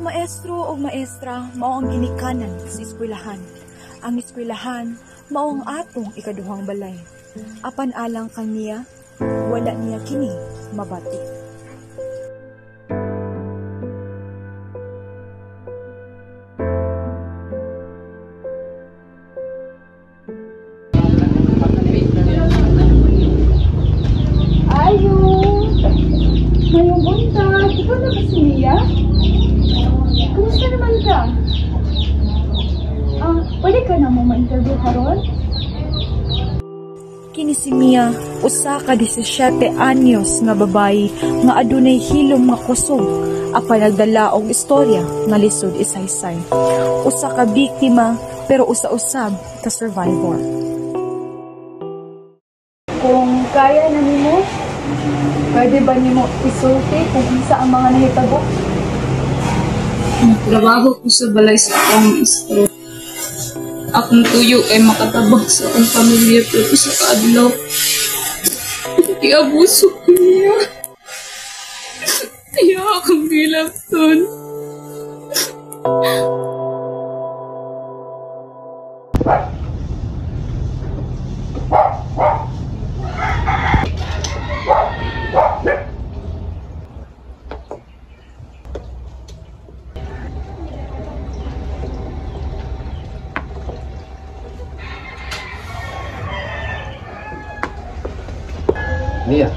maestro o maestra mao ang ginikanan sa eskwelahan. Ang eskwelahan mao ang atong ikaduhang balay. Apan alang kang niya, wala niya kini mabati. Ngayong buntag, ikaw na ba si Mia? Kumusta naman ka? Pwede ka na mo ma-interview karon? Kini si Mia, usa ka 17 anyos nga babayi nga adunay hilom nga kusog apan nagdala og istorya nga lisod isaysay. Usa ka biktima pero usa-usab ka survivor. Kung kaya na nimo, pwede ba nimo isulti kung isa ang mga nahitabo? Trabaho ko sa balay sa akong istro. Akong tuyo ay makatabang sa akong pamilya pero sa kaadlaw. Iabuso ko niya. Kaya akong gilapton. Mia,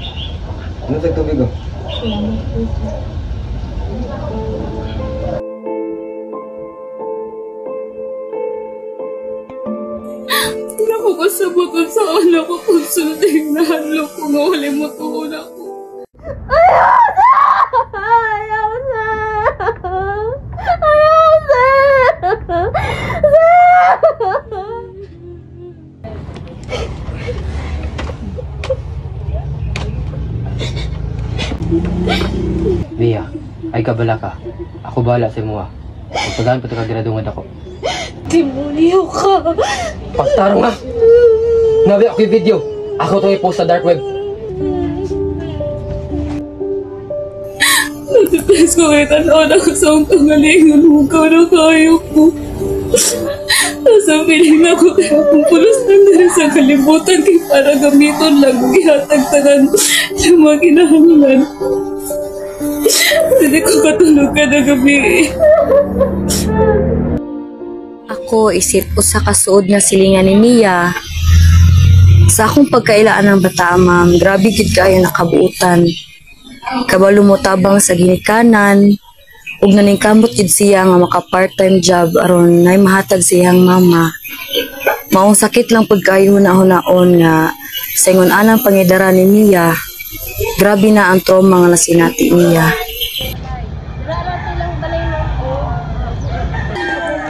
ano sa tubig oh? Nakakasabot sa anak ko kung sundin na halo ko nga wala mo tuon ako. Ayaw na! Ayaw na! Mia, ay kabala ka. Ako bahala sa mga. Pagsagaan pa ito kagradungan ako. Demonyo ka! Pagtarong nga! Nabi ako yung video. Ako itong i-post sa dark web. Natipes ko kayo tanaw na ko sa akong pangalingan. Huwag na kayo ko. Nasa piling na ko kaya kung pulos na rin sa kalibutan kay para gamiton lang gihatag-tagan sa mga kinahanglan. Hindi ko katulog ka na gabi. Ako isip usa ka suod nga silingan ni Mia. Sa akong pagkailaan ng bata, ma'am, grabe gid kayo nakabuutan. Kabalo mo tabang sa ginikanan, ug naningkamot gid siya nga maka part-time job aron nay mahatag siyang mama. Maong sakit lang pud kayo hunahon nga sa ingon anang pangidara ni Mia. Grabe na ang trauma nga nasinati niya.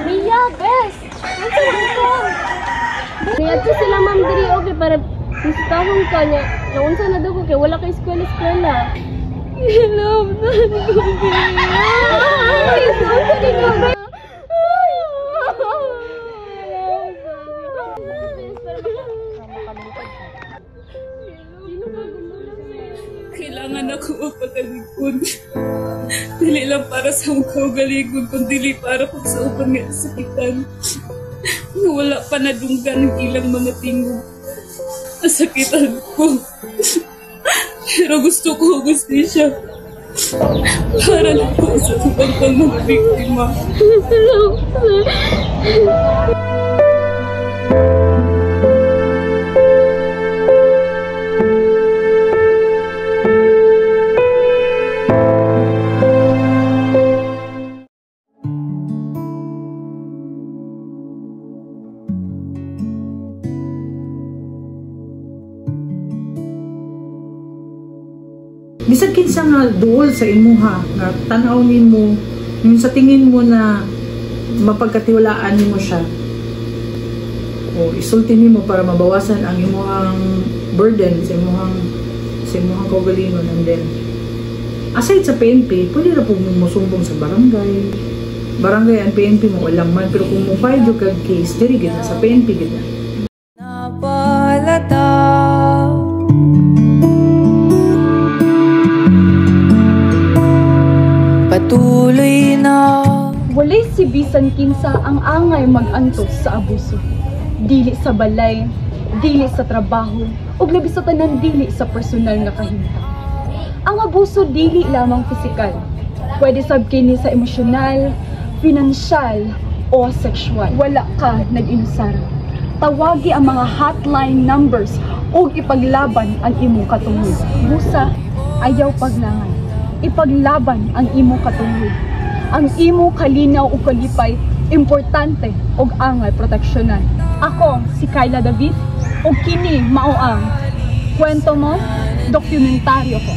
Mia, best! Niyadto sila ma'am diri okay para bisitahon ka niya. Naunsa na daw ko kay wala kay eskwela. I love that Mia. Kailangan ako magpatalikod. Dili lang para sa mga kaugaligod, kundi para kung sa upang nga sakitan. Wala pa nadunggan ng ilang mga tingog. Nasakitan ko. Pero gusto ko hustisya. Para lang po sa ibang pang mga biktima. Bisag kinsa nga duol sa imuha nga tanaw nimo yung sa tingin mo na mapagkatiwalaan nimo siya o isulti nimo para mabawasan ang imuhang burden sa imuhang kaugalingon. And then aside sa PNP, pwede ra po mo sumbong sa barangay ang PNP mo walang man, pero kung mo file yung kag case diri gid na sa PNP gid na. Napalata patuloy na si bisan kinsa ang angay mag-antos sa abuso. Dili sa balay, dili sa trabaho, ug labi sa tanan dili sa personal nga kahimtang. Ang abuso dili lamang pisikal. Pwede sab kini sa emosyonal, pinansyal, o sexual. Wala ka nag-inusara. Tawagi ang mga hotline numbers ug ipaglaban ang imong katungod. Busa, ayaw paglangan. Ipaglaban ang imong katungod. Ang imong kalinaw ug kalipay, importante ug angay proteksyonan. Ako, si Kyla David, ug kini mao ang kwento mo, dokumentaryo ko.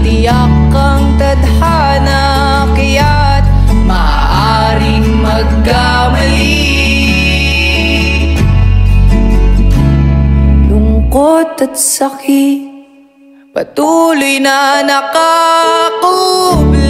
Tiyak ang tadhana, kaya't maaaring magkamali. Lungkot at sakit, patuloy na nakakubli.